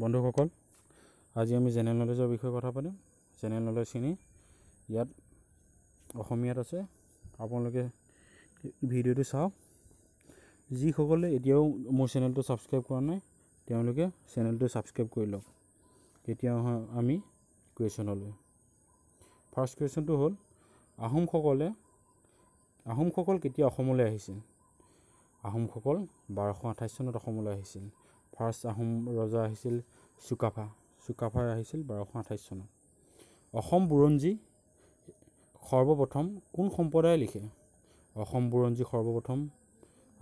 বন্ধুসকল, আজি আমি জেনেৰেল নলেজৰ বিষয়ে কথা পাতিম। জেনেৰেল নলেজখিনি ইয়াত অসমীয়াত আছে। আপোনালোকে ভিডিঅ'টো চাওক। যিসকলে এতিয়াও মোৰ চেনেলটো ছাবস্ক্ৰাইব কৰা নাই, তেওঁলোকে চেনেলটো ছাবস্ক্ৰাইব কৰি লওক। এতিয়া আমি কুৱেশ্যনলৈ। ফাৰ্ষ্ট কুৱেশ্যনটো হ'ল, আহোমসকল কেতিয়া অসমলৈ আহিছিল? আহোমসকল 1228 চনত অসমলৈ আহিছিল। ফাৰ্ষ্ট আহোম ৰজা আহিছিল চুকাফাই আহিছিল 1228 চনত। অসম বুৰঞ্জী সৰ্বপ্ৰথম কোন সম্প্ৰদায়ে লিখে? অসম বুৰঞ্জী সৰ্বপ্ৰথম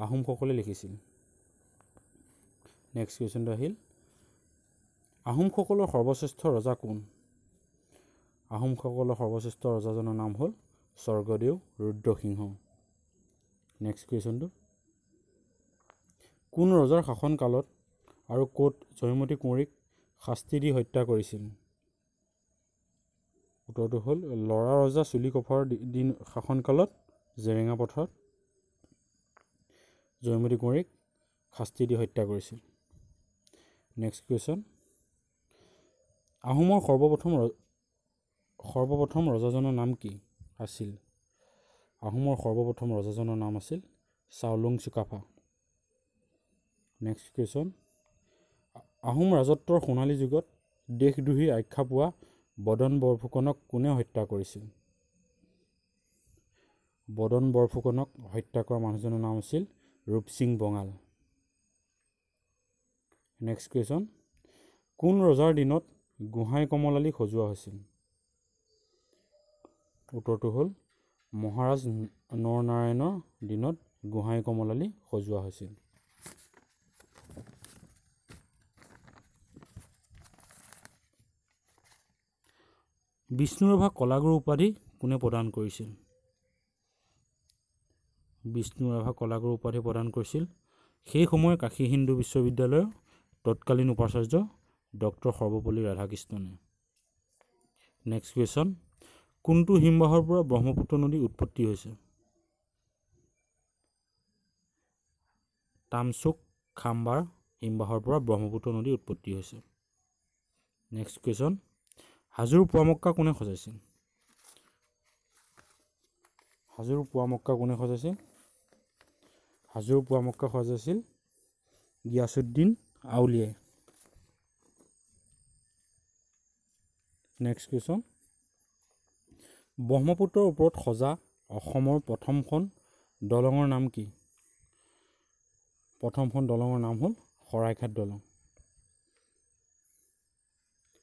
আহোমসকলে লিখিছিল। নেক্সট কুৱেশ্যনটো আহিল, আহোমসকলৰ সৰ্বশ্ৰেষ্ঠ ৰজা কোন? আহোমসকলৰ সৰ্বশ্ৰেষ্ঠ ৰজাজনৰ নাম হ'ল স্বৰ্গদেউ ৰুদ্ৰসিংহ। নেক্সট কুৱেশ্যনটো, কোন ৰজাৰ শাসনকালত আৰু ক'ত জয়মতী কুঁৱৰীক শাস্তি দি হত্যা কৰিছিল? উত্তৰটো হ'ল লৰা ৰজা চুলিকফাৰ দিন শাসনকালত জেৰেঙা পথাৰত জয়মতী কুঁৱৰীক শাস্তি দি হত্যা কৰিছিল। নেক্সট কুৱেশ্যন, আহোমৰ সৰ্বপ্ৰথম ৰজাজনৰ নাম কি আছিল? আহোমৰ সৰ্বপ্ৰথম ৰজাজনৰ নাম আছিল চাওলুং চুকাফা। নেক্সট কুৱেশ্যন, আহোম ৰাজত্বৰ সোণালী যুগত দেশদ্ৰোহীৰ আখ্যা পোৱা বদন বৰফুকনক কোনে হত্যা কৰিছিল? বদন বৰফুকনক হত্যা কৰা মানুহজনৰ নাম আছিল ৰূপসিং বঙাল। নেক্সট কুৱেশ্যন, কোন ৰজাৰ দিনত গোহাঁই কমলালী সজোৱা হৈছিল? উত্তৰটো হ'ল মহাৰাজ নৰনাৰায়ণৰ দিনত গোহাঁই কমলালী সজোৱা হৈছিল। বিষ্ণুৰাভা কলাগুৰু উপাধি কোনে প্ৰদান কৰিছিল? বিষ্ণুৰাভা কলাগুৰু উপাধি প্ৰদান কৰিছিল সেই সময়ৰ কাশী হিন্দু বিশ্ববিদ্যালয়ৰ তৎকালীন উপাচাৰ্য ডক্টৰ সৰ্বপল্লী ৰাধাকৃষ্ণনে। নেক্সট কুৱেশ্যন, কোনটো হিমবাহৰ পৰা ব্ৰহ্মপুত্ৰ নদী উৎপত্তি হৈছে? তামচুক খাম্বাৰ হিমবাহৰ পৰা ব্ৰহ্মপুত্ৰ নদী উৎপত্তি হৈছে। নেক্সট কুৱেশ্যন, হাজোৰ পুৱামক্কা কোনে সজাইছিল? হাজোৰ পুৱামক্কা কোনে সজাইছিল? হাজোৰ পুৱামক্কা সজাইছিল গিয়াছুদ্দিন আউলিয়াই। নেক্সট কুৱেশ্যন, ব্ৰহ্মপুত্ৰৰ ওপৰত সজা অসমৰ প্ৰথমখন দলঙৰ নাম কি? প্ৰথমখন দলঙৰ নাম হ'ল শৰাইঘাট দলং।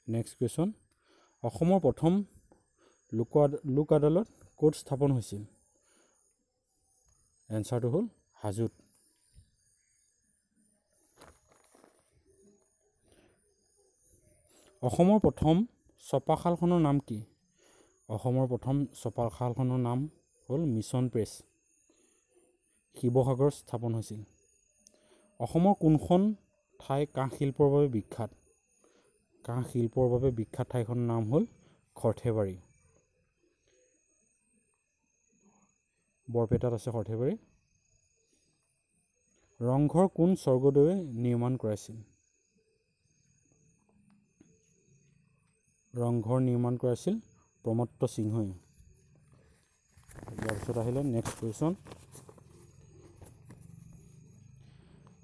নেক্সট কুৱেশ্যন, অসমৰ প্ৰথম লোক আদালত ক'ত স্থাপন হৈছিল? এনচাৰটো হ'ল হাজোত। অসমৰ প্ৰথম ছপাশালখনৰ নাম কি? অসমৰ প্ৰথম ছপাশালখনৰ নাম হ'ল মিছন প্ৰেছ। শিৱসাগৰত স্থাপন হৈছিল। অসমৰ কোনখন ঠাই কাঁহ শিল্পৰ বাবে বিখ্যাত? কাঁহ শিল্পৰ বাবে বিখ্যাত ঠাইখনৰ নাম হ'ল সৰ্থেবাৰী। বৰপেটাত আছে সৰ্থেবাৰী। ৰংঘৰ কোন স্বৰ্গদেৱে নিৰ্মাণ কৰাইছিল? ৰংঘৰ নিৰ্মাণ কৰাইছিল প্ৰমত্ত সিংহই। ইয়াৰ পিছত আহিলে নেক্সট কুৱেশ্যন,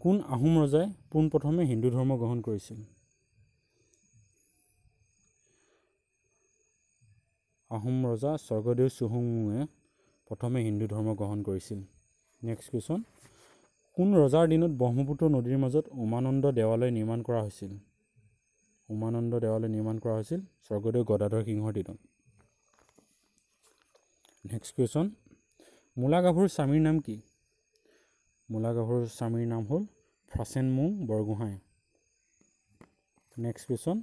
কোন আহোম ৰজাই পোনপ্ৰথমে হিন্দু ধৰ্ম গ্ৰহণ কৰিছিল? আহোম ৰজা স্বৰ্গদেউ চুহুংমুঙে প্ৰথমে হিন্দু ধৰ্ম গ্ৰহণ কৰিছিল। নেক্সট কুৱেশ্যন, কোন ৰজাৰ দিনত ব্ৰহ্মপুত্ৰ নদীৰ মাজত উমানন্দ দেৱালয় নিৰ্মাণ কৰা হৈছিল? উমানন্দ দেৱালয় নিৰ্মাণ কৰা হৈছিল স্বৰ্গদেউ গদাধৰ সিংহৰ দিনত। নেক্সট কুৱেশ্যন, মূলা গাভৰুৰ স্বামীৰ নাম কি? মূলা গাভৰুৰ স্বামীৰ নাম হ'ল ফ্ৰাচেনমুং বৰগোহাঁই। নেক্সট কুৱেশ্যন,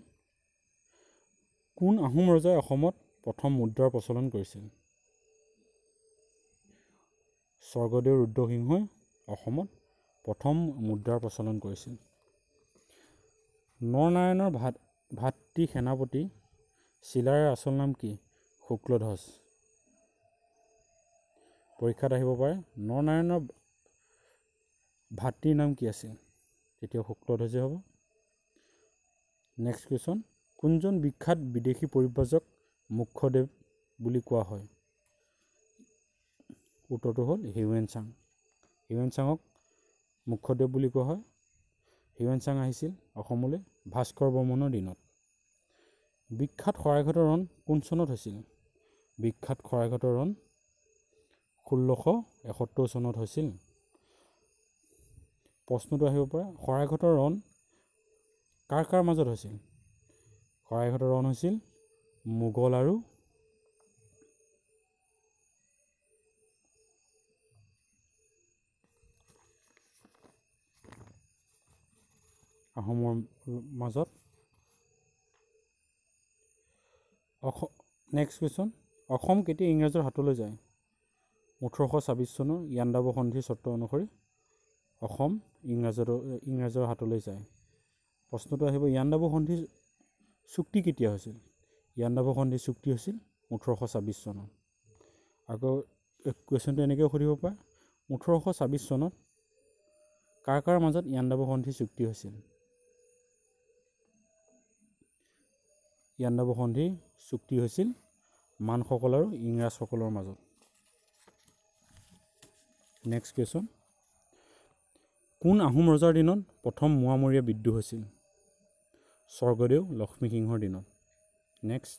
কোন আহোম ৰজাই অসমত প্ৰথম মুদ্ৰাৰ প্ৰচলন কৰিছিল? স্বৰ্গদেউ ৰুদ্ৰসিংহই অসমত প্ৰথম মুদ্ৰাৰ প্ৰচলন কৰিছিল। নৰনাৰায়ণৰ ভাতৃ সেনাপতি চিলাৰায়ৰ আচল নাম কি? শুক্লধ্বজ। পৰীক্ষাত আহিব পাৰে, নৰনাৰায়ণৰ ভাতৃৰ নাম কি আছিল? তেতিয়া শুক্লধ্বজে হ'ব। নেক্সট কুৱেশ্যন, কোনজন বিখ্যাত বিদেশী পৰিব্ৰাজক মুখ্যদেৱ বুলি কোৱা হয়? উত্তৰটো হ'ল হিউৱেন চাং। হিউৱেন চাঙক মুখ্যদেৱ বুলি কোৱা হয়। হিউৱেন চাং আহিছিল অসমলৈ ভাস্কৰ বৰ্মনৰ দিনত। বিখ্যাত শৰাইঘাটৰ ৰণ কোন চনত হৈছিল? বিখ্যাত শৰাইঘাটৰ ৰণ 1671 চনত হৈছিল। প্ৰশ্নটো আহিব পাৰে, শৰাইঘাটৰ ৰণ কাৰ কাৰ মাজত হৈছিল? শৰাইঘাটৰ ৰণ হৈছিল মোগল আৰু আহোমৰ মাজত। নেক্সট কুৱেশ্যন, অসম কেতিয়া ইংৰাজৰ হাতলৈ যায়? 1826 চনৰ ইয়াণ্ডাবু সন্ধিৰ চৰ্ত অনুসৰি অসম ইংৰাজৰ হাতলৈ যায়। প্ৰশ্নটো আহিব, ইয়াণ্ডাবু সন্ধিৰ চুক্তি কেতিয়া হৈছিল? ইয়াণ্ডাবু সন্ধিৰ চুক্তি হৈছিল 1826 চনত। আকৌ কুৱেশ্যনটো এনেকৈ সুধিব পাৰে, 1826 চনত কাৰ কাৰ মাজত ইয়াণ্ডাবু সন্ধিৰ চুক্তি হৈছিল? ইয়াণ্ডাবু সন্ধিৰ চুক্তি হৈছিল মানসকল আৰু ইংৰাজসকলৰ মাজত। নেক্সট কুৱেশ্যন, কোন আহোম ৰজাৰ দিনত প্ৰথম মোৱামৰীয়া বিদ্ৰোহ হৈছিল? স্বৰ্গদেউ লক্ষ্মীসিংহৰ দিনত। নেক্সট,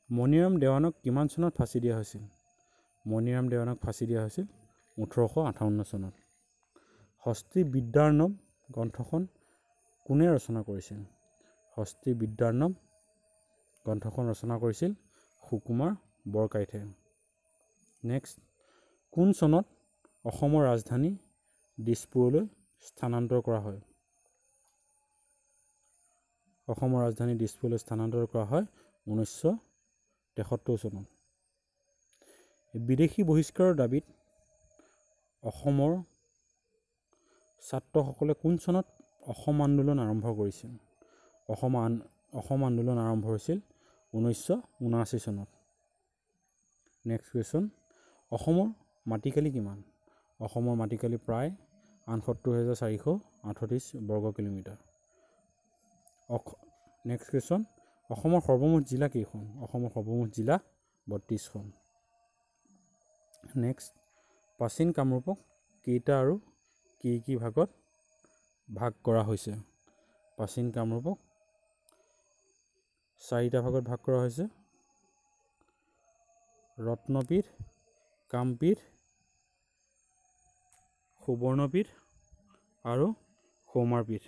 মণিৰাম দেৱানক কিমান চনত ফাঁচি দিয়া হৈছিল? মণিৰাম দেৱানক ফাঁচি দিয়া হৈছিল 1858 চনত। হস্তি বিদ্যাৰ্ণৱ গ্ৰন্থখন কোনে ৰচনা কৰিছিল? হস্তি বিদ্যাৰ্ণৱ গ্ৰন্থখন ৰচনা কৰিছিল সুকুমাৰ বৰকাইটে। নেক্সট, কোন চনত অসমৰ ৰাজধানী দিছপুৰলৈ স্থানান্তৰ কৰা হয়? অসমৰ ৰাজধানী দিছপুৰলৈ স্থানান্তৰ কৰা হয় 1973 চনত। বিদেশী বহিষ্কাৰৰ দাবীত অসমৰ ছাত্ৰসকলে কোন চনত অসম আন্দোলন আৰম্ভ কৰিছিল? অসম আন্দোলন আৰম্ভ হৈছিল 1979 চনত। নেক্সট কুৱেশ্যন, অসমৰ মাটিকালি কিমান? অসমৰ মাটিকালি প্ৰায় 68,438 বৰ্গ কিলোমিটাৰ। নেক্সট কুৱেশ্যন, অসমৰ সৰ্বমুঠ জিলা কেইখন? অসমৰ সৰ্বমুঠ জিলা 32খন। নেক্সট, প্ৰাচীন কামৰূপক কেইটা আৰু কি ভাগত ভাগ কৰা হৈছে? প্ৰাচীন কামৰূপক 4টা ভাগত ভাগ কৰা হৈছে। ৰত্নপীঠ, কামপীঠ, সুবৰ্ণপীঠ আৰু সৌমাৰপীঠ।